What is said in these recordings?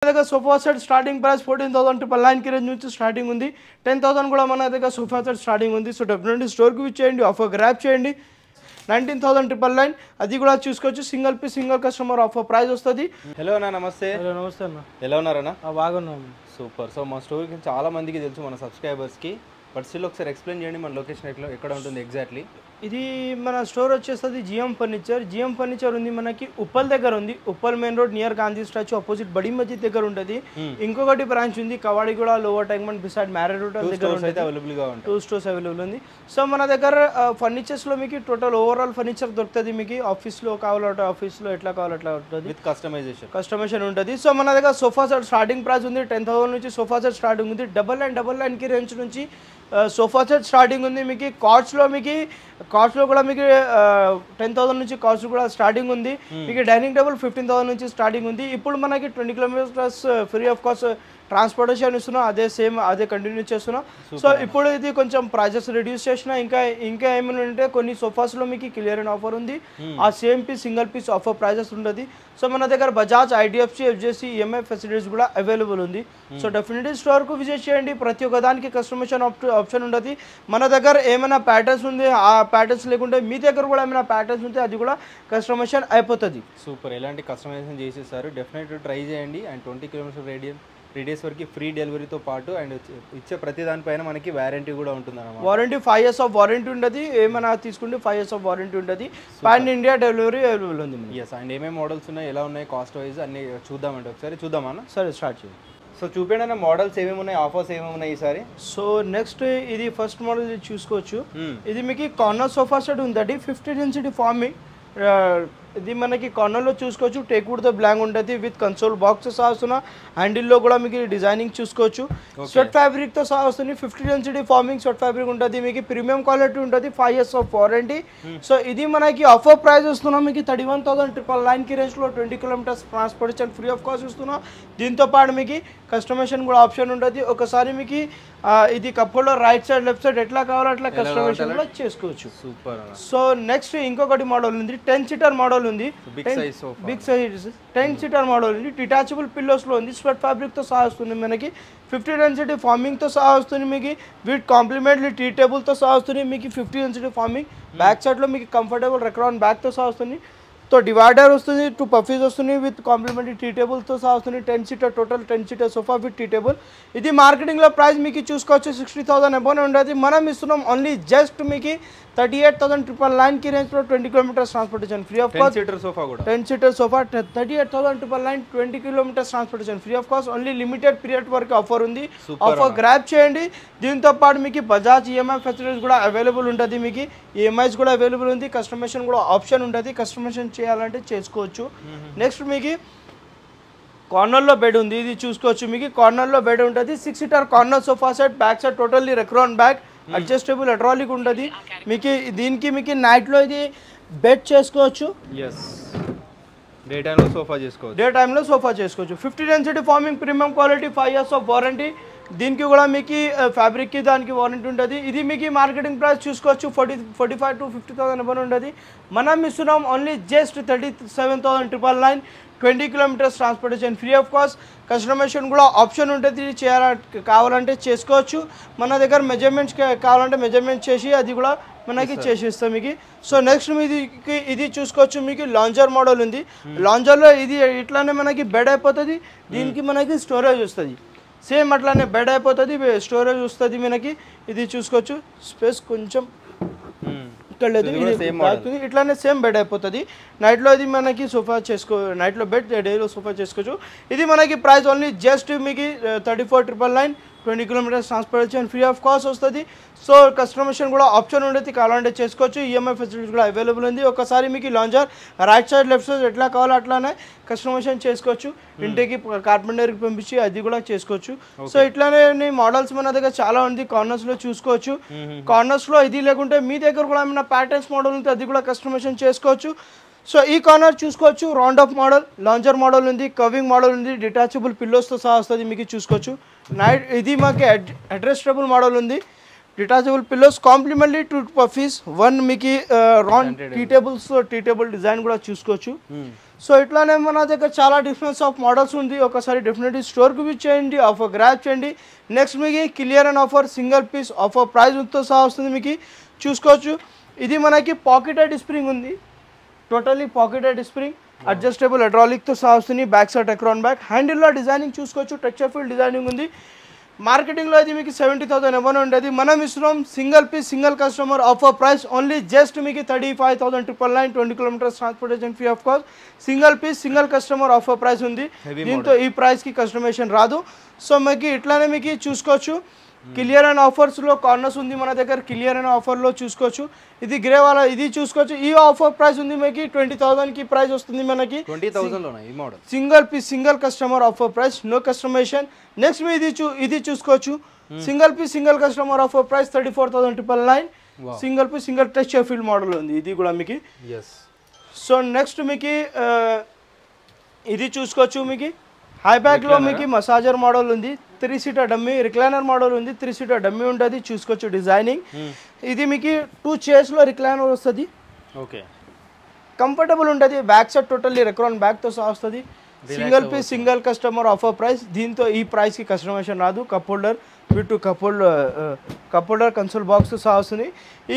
దగ్గర sofa set starting price 14,999 కి range నుంచి స్టార్టింగ్ ఉంది. 10,000 కూడా మన దగ్గర సోఫా సెట్ స్టార్టింగ్ ఉంది. సో డెఫినెట్లీ స్టోర్కి విచ్చేయండి, ఆఫర్ గ్రాప్ చేయండి. 19,999 అది కూడా చూసుకోవచ్చు. Single piece single customer offer price వస్తుంది. హలో అన్న, నమస్తే. హలో నమస్తే అన్న, ఎలా ఉన్నారన్న? బాగున్నాను. సూపర్. సో మా స్టోర్కి చాలా మందికి తెలుసు, మన సబ్స్క్రైబర్స్కి. బట్ స్టిల్ ఒకసారి ఎక్స్ప్లెయిన్ చేయండి మన లొకేషన్ ఎక్కడ ఉంటుంది ఎగ్జాక్ట్లీ. ఇది మన స్టోర్ వచ్చేస్తుంది జిఎం ఫర్నిచర్. జిఎం ఫర్నిచర్ ఉంది మనకి ఉప్పల్ దగ్గర ఉంది. Uppal main road near Gandhi statue opposite Badi Masjid దగ్గర ఉంటుంది. ఇంకొకటి బ్రాంచ్ ఉంది కవాడిగూడ లోవర్ టైంగ్మెంట్ బిసైడ్ మ్యారేజ్ రోడ్ దగ్గర అవైలబుల్గా ఉంటుంది. 2 స్టోర్స్ అవైలబుల్ ఉంది. సో మన దగ్గర ఫర్నిచర్స్లో మీకు టోటల్ ఓవరాల్ ఫర్నిచర్ దొరుకుతుంది. మీకు ఆఫీస్లో కావాలంటే ఆఫీస్లో ఎట్లా కావాలి అట్లా ఉంటుంది. విత్ కస్టమైజేషన్ ఉంటుంది. సో మన దగ్గర సోఫా సెట్ స్టార్టింగ్ ప్రైస్ ఉంది 10,000 నుంచి సోఫా సెట్ స్టార్టింగ్ ఉంది. 999 రేంజ్ నుంచి సోఫా సెట్ స్టార్టింగ్ ఉంది. మీకు కార్డ్స్లో కూడా మీకు 10,000 నుంచి కార్డ్స్ కూడా స్టార్టింగ్ ఉంది. మీకు డైనింగ్ టేబుల్ 15,000 నుంచి స్టార్టింగ్ ఉంది. ఇప్పుడు మనకి 20 kilometres free of cost transportation ఇస్తున్నాం. అదే కంటిన్యూ చేస్తున్నాం. సో ఇప్పుడు ఇది కొంచెం ప్రైజెస్ రిడ్యూస్ చేసిన ఇంకా ఏమైనా ఉంటే కొన్ని సోఫాస్లో మీకు క్లియర్ అండ్ ఆఫర్ ఉంది. ఆ same piece single piece offer prices ఉంటుంది. సో మన దగ్గర Bajaj, IDFC, FJC, EMI facilities కూడా అవైలబుల్ ఉంది. సో డెఫినెట్లీ స్టోర్కు విజిట్ చేయండి. ప్రతి ఒక్క దానికి కస్టమైజేషన్ ఆప్షన్ ఉంటుంది. మన దగ్గర ఏమైనా ప్యాటర్న్స్ ఉంది, ఆ ప్యాటర్న్స్ లేకుంటే మీ దగ్గర కూడా ఏమైనా ప్యాటర్న్స్ ఉంటే అది కూడా కస్టమైజేషన్ అయిపోతుంది. సూపర్. ఎలాంటి కస్టమైజేషన్ చేసేసారు, డెఫినెట్గా ట్రై చేయండి. అండ్ 20 కిలోమీటర్ రేడియస్ వరకు ఫ్రీ డెలివరీతో పాటు అండ్ ఇచ్చే ప్రతి దానిపైన మనకి వారంటీ కూడా ఉంటుంది అన్నమాట. వారంటీ 5 years ఆఫ్ వారంటీ ఉంటుంది. ఏమైనా తీసుకుంటే 5 years ఆఫ్ వారంటీ ఉంటుంది. పాన్ ఇండియా డెలివరీ అవైలబుల్ ఉంది. ఎస్. అండ్ ఏమేమి మోడల్స్ ఉన్నాయి, ఎలా ఉన్నాయి, కాస్ట్ వైజ్ అన్ని చూద్దామంటే ఒకసారి చూద్దామన్నా. సరే స్టార్ట్ చేయండి. సో చూపించండి మోడల్స్ ఏమేమి ఉన్నాయి, ఆఫర్స్ ఏమేమి ఉన్నాయి ఈసారి. సో నెక్స్ట్ ఇది ఫస్ట్ మోడల్ చూసుకోవచ్చు. ఇది మీకు కార్నర్ సోఫా సెట్ ఉందండి. 50 డెన్సిటీ ఫార్మింగ్. ఇది మనకి కార్నర్లో చూసుకోవచ్చు. టేక్వుడ్తో బ్లాంక్ ఉంటుంది. విత్ కన్సోల్ బాక్స్ సహా వస్తున్న హ్యాండిల్లో కూడా మీకు డిజైనింగ్ చూసుకోవచ్చు. స్వెట్ ఫ్యాబ్రిక్తో సహా వస్తుంది. 50 డెన్సిటీ ఫార్మింగ్ స్వెట్ ఫ్యాబ్రిక్ ఉంటుంది. మీకు ప్రీమియం క్వాలిటీ ఉంటుంది. 5 years ఆఫ్ వారంటీ. సో ఇది మనకి ఆఫర్ ప్రైస్ వస్తున్నాం మీకు 31,999 రేంజ్లో 20 kilometres transportation free of cost ఇస్తున్నాం. దీంతో పాటు మీకు కస్టమైజేషన్ కూడా ఆప్షన్ ఉంటుంది. ఒకసారి మీకు ఇది కప్పులో రైట్ సైడ్ లెఫ్ట్ సైడ్ ఎట్లా కావాలో అట్లా కస్టమైజేషన్ కూడా చేసుకోవచ్చు. సూపర్. సో నెక్స్ట్ ఇంకొకటి మోడల్ ఉంది. 10 సీటర్ మోడల్ ఉంది. బిగ్ సైజ్ 10 సీటర్ మోడల్ ఉంది. డిటాచబుల్ పిల్లోస్లో ఉంది. స్వెట్ ఫ్యాబ్రిక్తో సహా వస్తుంది. మనకి 50 డెన్సిటీ ఫార్మింగ్తో సహా వస్తుంది. మీకు విత్ కాంప్లిమెంటరీ టీ టేబుల్తో సహా వస్తుంది. మీకు 50 డెన్సిటీ ఫార్మింగ్ బ్యాక్ సైడ్లో మీకు కంఫర్టబుల్ రెక్రాన్ బ్యాగ్తో సహా వస్తుంది. तो डिवाइडर वस्तुंदी 2 पफीज वस्तुंदी विथ कांप्लिमेंटरी టీ టేబుల్ తో సహా వస్తుంది. 10 seater total 10 seater sofa with tea table. ఇది మార్కెటింగ్ లో ప్రైస్ మీకు చూసుకోవచ్చు 60,000 అబౌవ్ ఉండేది. మనం ఇస్తున్నాం ఓన్లీ జస్ట్ మీకు 38,999 కి రేంజ్ లో 20 kilometres transportation free of cost. 10 seater sofa కూడా 10 seater sofa 38,999 20 kilometres transportation free of cost. Only limited period వరకు ఆఫర్ ఉంది. ఆఫర్ గ్రాబ్ చేయండి. దీంతో పాటు మీకు బజాజ్ ఈఎంఐ ఫెసిలిటీస్ కూడా అవైలబుల్ ఉంటుంది. మీకు ఈఎంఐస్ కూడా అవైలబుల్ ఉంది. కస్టమైజేషన్ కూడా ఆప్షన్ ఉంటుంది. కస్టమైజేషన్ చేయాలంటే చేసుకోవచ్చు. నెక్స్ట్ మీకు కార్నర్లో బెడ్ ఉంది. ఇది చూసుకోవచ్చు. మీకు కార్నర్లో బెడ్ ఉంటుంది. 6 seater corner sofa set. Back side totally Recron bag, adjustable hydraulic ఉంటుంది. మీకు దీనికి మీకు నైట్లో ఇది బెడ్ చేసుకోవచ్చు. డే టైంలో సోఫా చేసుకోవచ్చు. 50 density farming premium quality 5 years of warranty. దీనికి కూడా మీకు ఫ్యాబ్రిక్కి దానికి వారంటీ ఉంటుంది. ఇది మీకు మార్కెటింగ్ ప్రైస్ చూసుకోవచ్చు 45,000 to 50,000 అబౌవ్ ఉంటుంది. మనం ఇస్తున్నాం only just 37,999 20 kilometres transportation free of cost. Customisation కూడా ఆప్షన్ ఉంటుంది. కావాలంటే చేసుకోవచ్చు. మన దగ్గర మెజర్మెంట్స్ కావాలంటే మెజర్మెంట్ చేసి అది కూడా మనకి చేసిస్తాం మీకు. సో నెక్స్ట్ ఇది చూసుకోవచ్చు. మీకు లాంజర్ మోడల్ ఉంది. లాంజర్లో ఇది ఇట్లానే మనకి బెడ్ అయిపోతుంది. దీనికి మనకి స్టోరేజ్ వస్తుంది. సేమ్ అట్లానే బెడ్ అయిపోతుంది, స్టోరేజ్ వస్తుంది మనకి. ఇది చూసుకోవచ్చు. స్పేస్ కొంచెం ఇక్కడ లేదు, ఇది ఇట్లానే సేమ్ బెడ్ అయిపోతుంది. నైట్లో ఇది మనకి సోఫా నైట్లో బెడ్, డేలో సోఫా చేసుకోవచ్చు. ఇది మనకి ప్రైస్ ఓన్లీ జస్ట్ మీకు 34,999 20 kilometres transportation free of cost వస్తుంది. సో కస్టమైజేషన్ కూడా ఆప్షన్ ఉండేది. కావాలంటే చేసుకోవచ్చు. ఈఎంఐ ఫెసిలిటీస్ కూడా అవైలబుల్ ఉంది. ఒకసారి మీకు lounger right side left side ఎట్లా కావాలో అట్లానే కస్టమైజేషన్ చేసుకోవచ్చు. ఇంటికి కార్పెంటర్కి పంపించి అది కూడా చేసుకోవచ్చు. సో ఇట్లానే మోడల్స్ మన దగ్గర చాలా ఉంది. కార్నర్స్లో చూసుకోవచ్చు. కార్నర్స్లో ఇది లేకుంటే మీ దగ్గర కూడా ఏమైనా ప్యాటర్న్స్ మోడల్ ఉంటే అది కూడా కస్టమైజేషన్ చేసుకోవచ్చు. సో ఈ కార్నర్ చూసుకోవచ్చు. Round up model, lounger model ఉంది, కవింగ్ మోడల్ ఉంది. డిటాచబుల్ పిల్లోస్తో సహా వస్తుంది. మీకు చూసుకోవచ్చు. ఇది మాకు అడ్జస్టబుల్ మోడల్ ఉంది. డిటాచబుల్ పిల్లోస్ కాంప్లిమెంటరీ 2 పఫీస్ 1 మీకు రౌండ్ టీ టేబుల్ డిజైన్ కూడా చూసుకోవచ్చు. సో ఇట్లానే మన దగ్గర చాలా డిఫరెన్స్ ఆఫ్ మోడల్స్ ఉంది. ఒకసారి డెఫినెట్లీ స్టోర్కి విజిట్ చేయండి, ఆఫర్ గ్రాప్ చేయండి. నెక్స్ట్ మీకు clear and offer single piece offer ప్రైస్తో సహా వస్తుంది మీకు చూసుకోవచ్చు. ఇది మనకి పాకెటెడ్ స్ప్రింగ్ ఉంది, టోటల్లీ పాకెటెడ్ స్ప్రింగ్, అడ్జస్టబుల్ హైడ్రాలిక్తో సహా వస్తుంది. బ్యాక్ సైడ్ ఎక్రాన్ బ్యాక్ హ్యాండిల్లో డిజైనింగ్ చూసుకోవచ్చు, టచ్ ఆఫ్ ఫీల్ డిజైనింగ్ ఉంది. మార్కెటింగ్లో ఇది మీకు 70,000 ఎవరు ఉండేది. మనం ఇస్తున్నాం single piece single customer offer price only just మీకు 35,999, 20 kilometres transportation free of cost. Single piece single customer offer price ఉంది. దీంతో ఈ ప్రైస్కి కస్టమైజేషన్ రాదు. సో మీకు ఇట్లానే మీకు చూసుకోవచ్చు. క్లియర్ అండ్ ఆఫర్స్లో కార్నర్స్ ఉంది మన దగ్గర, క్లియర్ అండ్ ఆఫర్లో చూసుకోవచ్చు. ఇది గ్రే వాళ్ళ ఇది చూసుకోవచ్చు. ఈ ఆఫర్ ప్రైస్ ఉంది మీకు 20,000కి ప్రైస్ వస్తుంది మనకి 20,000 ఈ model single piece single customer offer price, no customisation. Next మీ ఇది చూసుకోవచ్చు. Single piece single customer offer price 34,999, single piece single touch field model ఉంది ఇది కూడా మీకు. సో నెక్స్ట్ మీకు ఇది చూసుకోవచ్చు. మీకు హై బ్యాక్లో మీకు మసాజర్ మోడల్ ఉంది, 3 సీటర్ డమ్మీ, రిక్లైనర్ మోడల్ ఉంది, 3 సీటర్ డమ్మీ ఉంటుంది చూసుకోవచ్చు. డిజైనింగ్ ఇది మీకు 2 చైర్స్లో రిక్లైనర్ వస్తుంది. ఓకే, కంఫర్టబుల్ ఉంటుంది. బ్యాక్ సైడ్ టోటల్లీ రెక్రాన్ బ్యాక్తో సహా వస్తుంది. Single piece single customer offer price. దీంతో ఈ ప్రైస్కి కస్టమైజేషన్ రాదు. Cup holder with cup holder console box సహా వస్తుంది.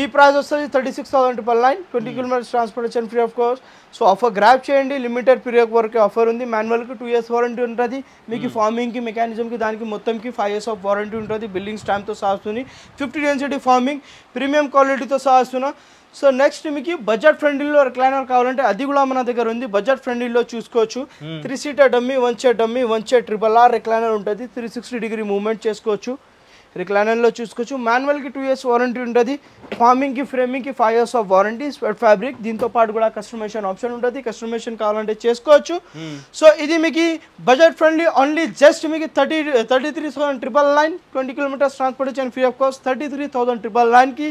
ఈ ప్రైస్ వస్తుంది 36,999, 20 kilometres transportation free of cost. So offer grab చేయండి. లిమిటెడ్ పీరియడ్ వరకు ఆఫర్ ఉంది. మాన్యువల్కి 2 years వారంటీ ఉంటుంది మీకు. ఫార్మింగ్కి మెకానిజంకి దానికి మొత్తంకి 5 years ఆఫ్ వారంటీ ఉంటుంది. బిల్డింగ్ స్టాంప్తో సహా వస్తుంది. 50 డెన్సిటీ ఫార్మింగ్, ప్రీమియం క్వాలిటీతో సహా వస్తున్నా. సో నెక్స్ట్ మీకు బడ్జెట్ ఫ్రెండ్లీలో రిక్లైనర్ కావాలంటే అది కూడా మన దగ్గర ఉంది. బడ్జెట్ ఫ్రెండ్లీలో చూసుకోవచ్చు. 3 seater dummy, 1 chair dummy, 1 chair RRR recliner ఉంటుంది. 360 డిగ్రీ మూవ్మెంట్ చేసుకోవచ్చు. రిక్లైనర్లో చూసుకోవచ్చు. మాన్యువల్కి 2 years వారంటీ ఉంటుంది. ఫార్మింగ్కి ఫ్రేమింగ్కి 5 years of warranty. Sweat fabric, దీంతో పాటు కూడా కస్టమైజేషన్ ఆప్షన్ ఉంటుంది. కస్టమైజేషన్ కావాలంటే చేసుకోవచ్చు. సో ఇది మీకు బడ్జెట్ ఫ్రెండ్లీ ఓన్లీ జస్ట్ మీకు 33,999, 20 kilometres transportation free of cost. 33,999కి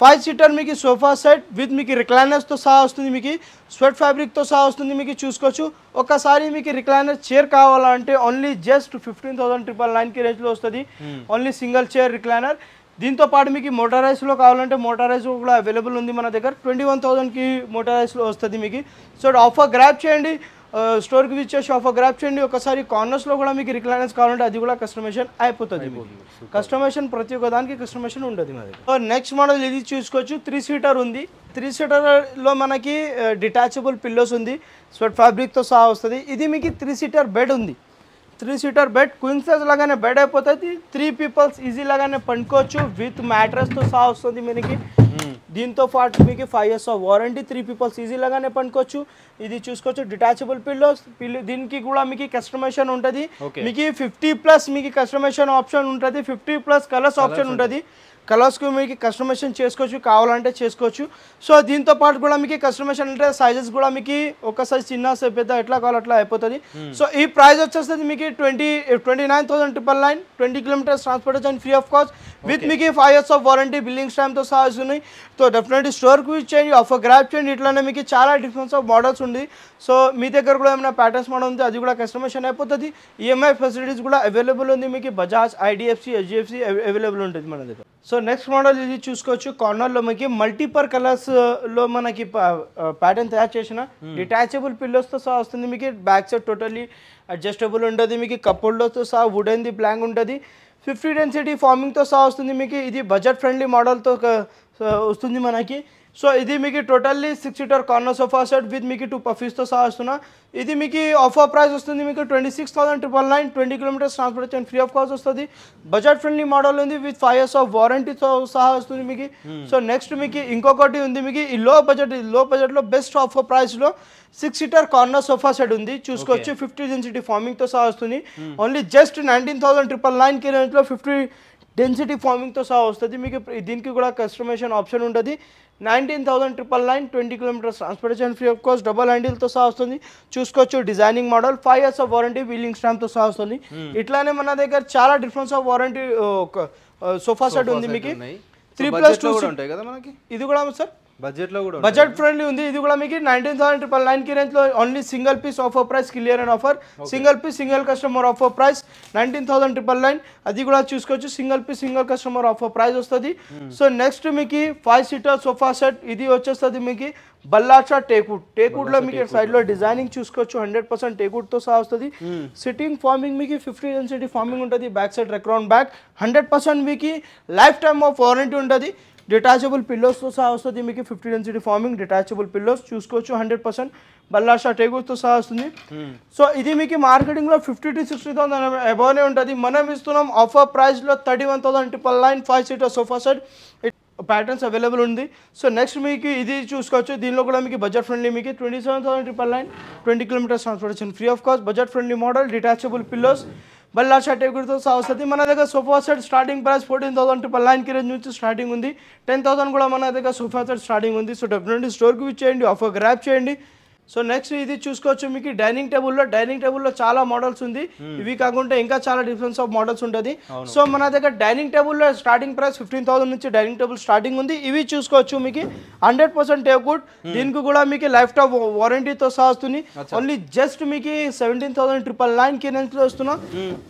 5 సీటర్ మీకు సోఫా సెట్ విత్ మీకు రిక్లైనర్స్తో సహా వస్తుంది. మీకు స్వెట్ ఫ్యాబ్రిక్తో సహా వస్తుంది. మీకు చూసుకోవచ్చు. ఒకసారి మీకు రిక్లైనర్ చైర్ కావాలంటే ఓన్లీ జస్ట్ 15,999కి రేంజ్లో వస్తుంది. Only single chair recliner. దీంతో పాటు మీకు మోటారైజ్లో కావాలంటే మోటారైజ్ కూడా అవైలబుల్ ఉంది మన దగ్గర. 21,000కి మోటారైజ్లో వస్తుంది మీకు. సో ఆఫర్ గ్రాప్ చేయండి, స్టోర్కి విజిట్ చేసి ఆఫర్ గ్రాప్ చేయండి. ఒకసారి కార్నర్స్లో కూడా మీకు రిక్లైనర్స్ కావాలంటే అది కూడా కస్టమైజేషన్ అయిపోతుంది. కస్టమైజేషన్ ప్రతి ఒక్క దానికి కస్టమైజేషన్ ఉంటుంది మా దగ్గర. నెక్స్ట్ మోడల్ ఇది చూసుకోవచ్చు. 3 సీటర్ ఉంది. 3 సీటర్లో మనకి డిటాచబుల్ పిల్లోస్ ఉంది. స్వెట్ ఫ్యాబ్రిక్తో సహా వస్తుంది. ఇది మీకు 3 సీటర్ బెడ్ ఉంది. 3 సీటర్ బెడ్ క్వీన్ సైజ్ లాగానే బెడ్ అయిపోతుంది. 3 పీపుల్స్ ఈజీ లాగానే పండుకోవచ్చు. విత్ మ్యాట్రెస్తో సహా వస్తుంది మనకి. దీంతో పాటు మీకు 5 years of warranty. 3 peoples easy లాగానే పండుకోవచ్చు. ఇది చూసుకోవచ్చు. డిటాచబుల్ పిల్లోస్, దీనికి కూడా మీకు కస్టమైజేషన్ ఉంటుంది. మీకు 50+ మీకు కస్టమైజేషన్ ఆప్షన్ ఉంటుంది. 50+ కలర్స్ ఆప్షన్ ఉంటుంది. కలర్స్కి మీకు కస్టమైజేషన్ చేసుకోవచ్చు, కావాలంటే చేసుకోవచ్చు. సో దీంతో పాటు కూడా మీకు కస్టమైజేషన్ అంటే సైజెస్ కూడా మీకు ఒక సైజ్ చిన్న సైజ్ పెద్ద ఎట్లా కావాలి అట్లా అయిపోతుంది. సో ఈ ప్రైస్ వచ్చేస్తుంది మీకు 29,999, 20 kilometres transportation free of cost with మీకు 5 years ఆఫ్ వారంటీ. బిల్లింగ్ స్టాంప్తో సహా ఉన్నాయి. సో డెఫినెట్లీ స్టోర్కి విజిట్ చేయండి, ఆఫర్ గ్రాప్ చేయండి. ఇట్లానే మీకు చాలా డిఫరెన్స్ ఆఫ్ మోడల్స్ ఉంది. సో మీ దగ్గర కూడా ఏమైనా ప్యాటర్న్స్ మోడల్ ఉంది అది కూడా కస్టమైజేషన్ అయిపోతుంది. ఈఎంఐ ఫెసిలిటీస్ కూడా అవైలబుల్ ఉంది మీకు. బజాజ్, IDFC, HDFC అవైలబుల్ ఉంటుంది మన దగ్గర. సో నెక్స్ట్ మోడల్ ఇది చూసుకోవచ్చు. కార్నర్లో మనకి మల్టీపర్ కలర్స్లో మనకి ప్యాటర్న్ తయారు చేసిన డిటాచబుల్ పిల్లోస్తో సహా వస్తుంది. మీకు బ్యాక్ సైడ్ టోటల్లీ అడ్జస్టబుల్ ఉంటుంది. మీకు కప్ హోల్డర్తో సహా వుడెన్ది ప్లాంక్ ఉంటుంది. 50 డెన్సిటీ ఫార్మింగ్తో సహా వస్తుంది. మీకు ఇది బడ్జెట్ ఫ్రెండ్లీ మోడల్తో వస్తుంది మనకి. సో ఇది మీకు totally 6 seater corner sofa set with మీకు 2 పఫీస్తో సహా వస్తున్నా. ఇది మీకు ఆఫర్ ప్రైస్ వస్తుంది మీకు 26,999, 20 kilometres transportation free of cost వస్తుంది. బడ్జెట్ ఫ్రెండ్లీ మోడల్ ఉంది విత్ 5 years ఆఫ్ వారంటీతో సహా వస్తుంది మీకు. సో నెక్స్ట్ మీకు ఇంకొకటి ఉంది మీకు ఈ లో బడ్జెట్లో బెస్ట్ ఆఫర్ ప్రైస్లో 6 సీటర్ కార్నర్ సోఫా సెట్ ఉంది చూసుకోవచ్చు. 50 డెన్సిటీ ఫార్మింగ్తో సహా వస్తుంది. ఓన్లీ జస్ట్ 19,999కి రేంజ్లో 50 డెన్సిటీ ఫార్మింగ్తో సహా వస్తుంది మీకు. దీనికి కూడా కస్టమైజేషన్ ఆప్షన్ ఉంటుంది. 19,999, 20 kilometres transportation free of cost. Double హ్యాండిల్తో సహా వస్తుంది చూసుకోవచ్చు. Designing model, 5 years of warranty, wheeling స్టాంప్తో సహా వస్తుంది. ఇట్లానే మన దగ్గర చాలా difference of warranty sofa set ఉంది మీకు. 3+2 ఉంటాయి కదా మనకి. ఇది కూడా సార్ బడ్జెట్ ఫ్రెండ్లీ ఉంది. ఇది కూడా మీకు 19,999 కి రేంజ్ లో only single piece offer price, clear and offer, single piece single customer offer price 19,999. అది కూడా చూసుకోవచ్చు, single piece single customer offer price వస్తుంది. సో నెక్స్ట్ మీకు 5 సీటర్ సోఫా సెట్, ఇది వచ్చేస్తుంది మీకు బల్లాచా టేక్వుడ్ లో మీకు సైడ్ లో డిజైనింగ్ చూసుకోవచ్చు, 100% టేక్వుడ్ తో సహా వస్తుంది. సిట్టింగ్ ఫార్మింగ్ మీకు 50 డెన్సిటీ ఫార్మింగ్ ఉంటుంది, బ్యాక్ సైడ్ రెక్రౌండ్ బ్యాక్, 100% మీకు లైఫ్ టైమ్ ఆఫ్ వారంటీ ఉంటుంది. డిటాచబుల్ పిల్లోస్తో సహా వస్తుంది మీకు 50 డెన్సిటీ ఫార్మింగ్ డిటాచబుల్ పిల్లోస్ చూసుకోవచ్చు, 100% బల్లాషా టేగుతో సహా వస్తుంది. సో ఇది మీకు మార్కెటింగ్లో 50,000 to 60,000 అబోనే ఉంటుంది. మనం ఇస్తున్నాం ఆఫర్ ప్రైస్లో 31,999 5 seater sofa set, patterns available ఉంది. సో నెక్స్ట్ మీకు ఇది చూసుకోవచ్చు, దీనిలో కూడా మీకు బడ్జెట్ ఫ్రెండ్లీ మీకు 27,999 20 kilometres transportation free of cost, budget friendly model, detachable pillows, బల్లాషా టేగుతో సహా వస్తుంది. మన దగ్గర సోఫా సెట్ స్టార్టింగ్ ప్రైస్ 14,999 కి రేంజ్ నుంచి స్టార్టింగ్ ఉంది. 10,000 కూడా మన దగ్గర సోఫా సెట్ స్టార్టింగ్ ఉంది. సో డెఫినెట్లీ స్టోర్కి విచ్చేయండి, ఆఫర్ గ్రాప్ చేయండి. సో నెక్స్ట్ ఇది చూసుకోవచ్చు మీకు డైనింగ్ టేబుల్లో చాలా మోడల్స్ ఉంది. ఇవి కాకుండా ఇంకా చాలా డిఫరెన్స్ ఆఫ్ మోడల్స్ ఉంటుంది. సో మన దగ్గర డైనింగ్ టేబుల్లో స్టార్టింగ్ ప్రైస్ 15,000 నుంచి డైనింగ్ టేబుల్ స్టార్టింగ్ ఉంది. ఇవి చూసుకోవచ్చు మీకు 100% టేక్వుడ్, దీనికి కూడా మీకు లైఫ్ టైమ్ వారంటీతో సహా వస్తుంది. ఓన్లీ జస్ట్ మీకు 17,999 కి రేంజ్లో వస్తున్నాం,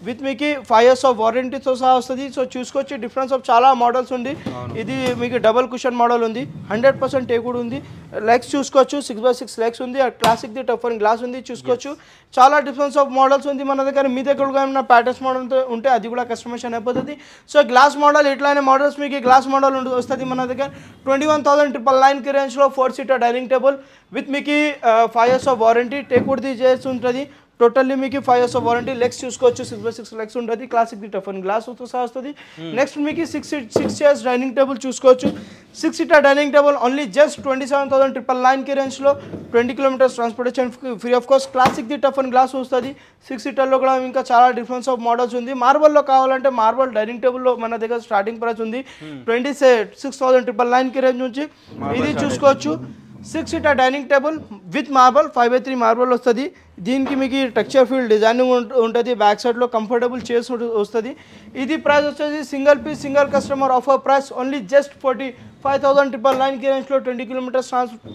విత్ మీకు 5 years ఆఫ్ వారంటీతో సహా వస్తుంది. సో చూసుకోవచ్చు డిఫరెన్స్ ఆఫ్ చాలా మోడల్స్ ఉంది. ఇది మీకు డబుల్ కుషన్ మోడల్ ఉంది, 100% టేక్వుడ్ ఉంది. లెగ్స్ చూసుకోవచ్చు, 6x6 లెగ్స్ ఉంది. క్లాసిక్ ది టఫర్ గ్లాస్ ఉంది చూసుకోవచ్చు. చాలా డిఫరెన్స్ ఆఫ్ మోడల్స్ ఉంది మన దగ్గర. మీ దగ్గర కూడా ఏమైనా ప్యాటర్న్స్ మోడల్ ఉంటే అది కూడా కస్టమైజేషన్ అయిపోతుంది. సో గ్లాస్ మోడల్ ఇట్లానే మోడల్స్ మీకు గ్లాస్ మోడల్ వస్తుంది మన దగ్గర 21,999 కి రేంజ్లో 4 సీటర్ డైనింగ్ టేబుల్ విత్ మీకు 5 years ఆఫ్ వారంటీ టేక్వుడ్ది చేసి ఉంటుంది. టోటల్లీ మీకు 5 years ఆఫ్ వారంటీ. లెగ్స్ చూసుకోవచ్చు, 6x6 లెగ్స్ ఉంటుంది, క్లాసిక్ ది టఫన్ గ్లాస్ సహా వస్తుంది. నెక్స్ట్ మీకు 6 chairs డైనింగ్ టేబుల్ చూసుకోవచ్చు, 6 seater dining table only just 27,999 కి రేంజ్లో 20 kilometres transportation free of cost, classic the toughen glass వస్తుంది. 6 సీటర్లో కూడా ఇంకా చాలా డిఫరెన్స్ ఆఫ్ మోడల్స్ ఉంది. మార్బల్లో కావాలంటే మార్బల్ డైనింగ్ టేబుల్లో మన దగ్గర స్టార్టింగ్ ప్రైస్ ఉంది 26,999 కి రేంజ్ నుంచి. ఇది చూసుకోవచ్చు 6 seater dining table with marble 5/3 marble వస్తుంది. దీనికి మీకు టెక్స్చర్ ఫీల్ డిజైనింగ్ ఉంటుంది, బ్యాక్ సైడ్లో కంఫర్టబుల్ చైర్స్ వస్తుంది. ఇది ప్రైస్ వచ్చేసి single piece single customer offer price only just 45,999 కి రేంజ్లో 20 kilometres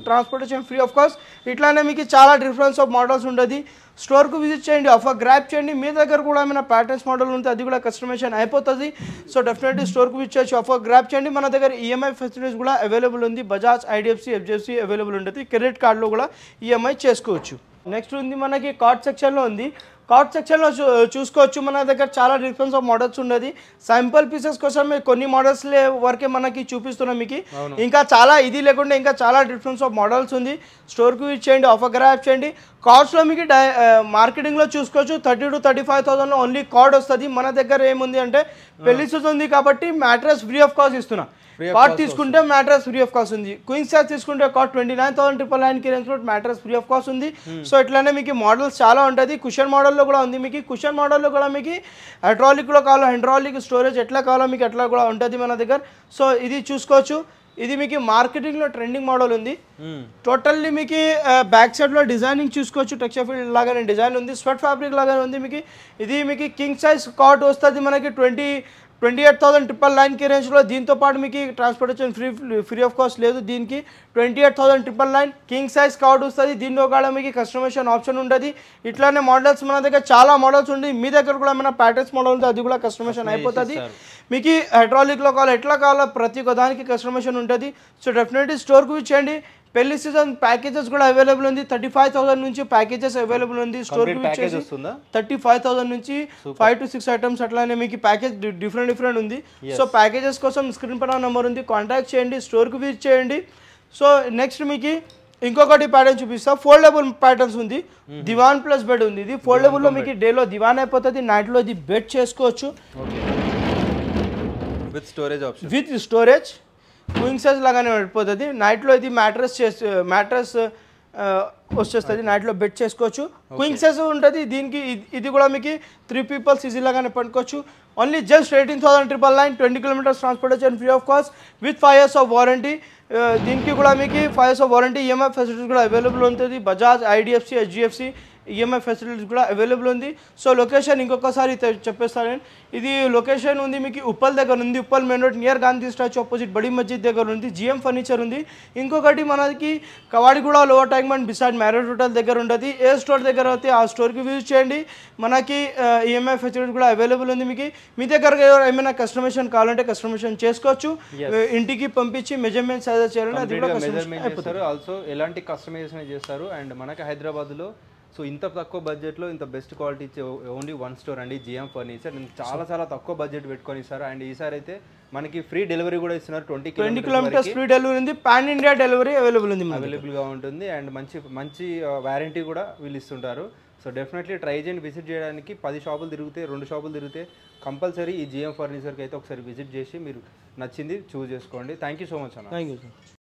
transportation free of cost. ఇట్లానే మీకు చాలా డిఫరెన్స్ ఆఫ్ మోడల్స్ ఉంటుంది. స్టోర్కు విజిట్ చేయండి, ఆఫర్ గ్రాప్ చేయండి. మీ దగ్గర కూడా ఏమైనా ప్యాటర్న్స్ మోడల్ ఉంటే అది కూడా కస్టమైజేషన్ అయిపోతుంది. సో డెఫినెట్లీ స్టోర్కు విజిట్ చేసి ఆఫర్ గ్రాప్ చేయండి. మన దగ్గర ఈఎంఐ ఫెసిలిటీస్ కూడా అవైలబుల్ ఉంది. బజాజ్, ఐడిఎఫ్సి, ఎఫ్జిఎఫ్సి అవైలబుల్ ఉంటుంది. క్రెడిట్ కార్డులో కూడా ఈఎంఐ చేసుకోవచ్చు. నెక్స్ట్ ఉంది మనకి కార్డ్ సెక్షన్లో ఉంది. కార్డ్ సెక్షన్లో చూసుకోవచ్చు మన దగ్గర చాలా డిఫరెన్స్ ఆఫ్ మోడల్స్ ఉన్నది. సింపుల్ పీసెస్ కోసం కొన్ని మోడల్స్ వరకే మనకి చూపిస్తున్నాం మీకు. ఇంకా చాలా ఇది లేకుండా ఇంకా చాలా డిఫరెన్స్ ఆఫ్ మోడల్స్ ఉంది. స్టోర్కి విజిట్ చేయండి, ఆఫర్ గ్రాప్ చేయండి. కార్డ్స్లో మీకు మార్కెటింగ్లో చూసుకోవచ్చు 30,000 to 35,000 ఓన్లీ కార్డ్ వస్తుంది. మన దగ్గర ఏముంది అంటే పెళ్లి సీజన్ ఉంది కాబట్టి మ్యాట్రెస్ ఫ్రీ ఆఫ్ కాస్ట్ ఇస్తున్నాం. కార్డ్ తీసుకుంటే మ్యాట్రెస్ ఫ్రీ ఆఫ్ కాస్ట్ ఉంది. క్వీన్ సైజ్ తీసుకుంటే కార్డ్ 29,999 కి range mattress free of cost ఉంది. సో ఇట్లానే మీకు మోడల్స్ చాలా ఉంటుంది. కుషన్ మోడల్లో కూడా ఉంది మీకు. కుషన్ మోడల్లో కూడా మీకు హైడ్రాలిక్లో కావాలో హైడ్రాలిక్ స్టోరేజ్ ఎట్లా కావాలో మీకు అట్లా కూడా ఉంటుంది మన దగ్గర. సో ఇది చూసుకోవచ్చు. ఇది మీకు మార్కెటింగ్లో ట్రెండింగ్ మోడల్ ఉంది. టోటల్లీ మీకు బ్యాక్ సైడ్లో డిజైనింగ్ చూసుకోవచ్చు, టెక్స్చర్ ఫీల్డ్ లాగానే డిజైన్ ఉంది, స్వెట్ ఫ్యాబ్రిక్ లాగానే ఉంది మీకు. ఇది మీకు కింగ్ సైజ్ కార్డ్ వస్తుంది మనకి 28,999 కి రేంజ్లో. దీంతో పాటు మీకు ట్రాన్స్పోర్టేషన్ ఫ్రీ ఆఫ్ కాస్ట్ లేదు. దీనికి 28,999 కింగ్ సైజ్ కార్డ్ వస్తుంది. దీనిలో కూడా మీకు కస్టమైజేషన్ ఆప్షన్ ఉంటుంది. ఇట్లానే మోడల్స్ మన దగ్గర చాలా మోడల్స్ ఉంది. మీ దగ్గర కూడా ఏమైనా ప్యాటర్న్స్ మోడల్ ఉంటే అది కూడా కస్టమైజేషన్ అయిపోతుంది. మీకు హైడ్రాలిక్లో కావాలో ఎట్లా కావాలో ప్రతి ఒక్కదానికి కస్టమైజేషన్ ఉంటుంది. సో డెఫినెట్లీ స్టోర్కి విచ్చేయండి. పెళ్లి సీజన్ ప్యాకేజెస్ కూడా అవైలబుల్ ఉంది. 35,000 నుంచి ప్యాకేజెస్ అవైలబుల్ ఉంది. స్టోర్కి విచ్చేసి 35,000 నుంచి 5 to 6 ఐటమ్స్ అట్లానే మీకు ప్యాకేజ్ డిఫరెంట్ ఉంది. సో ప్యాకేజెస్ కోసం స్క్రీన్ పైన నెంబర్ ఉంది, కాంటాక్ట్ చేయండి, స్టోర్కి విజిట్ చేయండి. సో నెక్స్ట్ మీకు ఇంకొకటి ప్యాటర్న్ చూపిస్తా. ఫోల్డబుల్ ప్యాటర్న్స్ ఉంది. దివాన్ ప్లస్ బెడ్ ఉంది. ఇది ఫోల్డబుల్లో మీకు డేలో దివాన్ అయిపోతుంది, నైట్లో ఇది బెడ్ చేసుకోవచ్చు విత్ స్టోరేజ్. క్వీన్ సైజ్ లాగానే పడిపోతుంది. నైట్లో ఇది మ్యాట్రెస్ వచ్చేస్తుంది, నైట్లో బెడ్ చేసుకోవచ్చు. క్వీన్ సైజ్ ఉంటుంది దీనికి. ఇది కూడా మీకు 3 people ఈజీ లాగానే పడుకోవచ్చు. Only just 18,999 20 kilometres transportation free of cost with 5 years of warranty. దీనికి కూడా మీకు 5 years of warranty. EMI facilities కూడా అవైలబుల్ ఉంటుంది. Bajaj, IDFC, HDFC EMI facilities కూడా అవైలబుల్ ఉంది. సో లొకేషన్ ఇంకొకసారి చెప్పేస్తాను నేను. ఇది లొకేషన్ ఉంది మీకు ఉప్పల్ దగ్గర ఉంది, Uppal main road near Gandhi statue opposite Badi Masjid దగ్గర ఉంది. జిఎం ఫర్నిచర్ ఉంది. ఇంకొకటి మనకి Kavadiguda lower tank bund beside marriage hotel దగ్గర ఉంటుంది. ఏ స్టోర్ దగ్గర అయితే ఆ స్టోర్కి విజిట్ చేయండి. మనకి ఈఎంఐ ఫెసిలిటీ కూడా అవైలబుల్ ఉంది. మీకు మీ దగ్గర ఏమైనా కస్టమైజేషన్ కావాలంటే కస్టమైజేషన్ చేసుకోవచ్చు. ఇంటికి పంపించి మెజర్మెంట్ సైజ్ చేయాలని అది కూడా మెజర్మెంట్ చేస్తారు. ఆల్సో ఎలాంటి కస్టమైజేషన్ చేస్తారు. అండ్ మనకి హైదరాబాద్లో సో ఇంత తక్కువ బడ్జెట్లో ఇంత బెస్ట్ క్వాలిటీ ఇచ్చే ఓన్లీ వన్ స్టోర్ అండి, జిఎం ఫర్నిచర్. చాలా తక్కువ బడ్జెట్ పెట్టుకొని ఇస్తారు. అండ్ ఈసారి అయితే మనకి ఫ్రీ డెలివరీ కూడా ఇస్తున్నారు. 20 కిలోమీటర్స్ ఫ్రీ డెలివరీ ఉంది. పాన్ ఇండియా డెలివరీ అవైలబుల్గా ఉంటుంది. అండ్ మంచి వారంటీ కూడా వీళ్ళు ఇస్తుంటారు. సో డెఫినెట్లీ ట్రై చేయండి. విజిట్ చేయడానికి 10 షాపులు తిరిగితే 2 షాపులు తిరిగితే కంపల్సరీ ఈ జిఎం ఫర్నిచర్కి అయితే ఒకసారి విజిట్ చేసి మీరు నచ్చింది చూస్ చేసుకోండి. థ్యాంక్ యూ సో మచ్ అన్న. Thank you sir.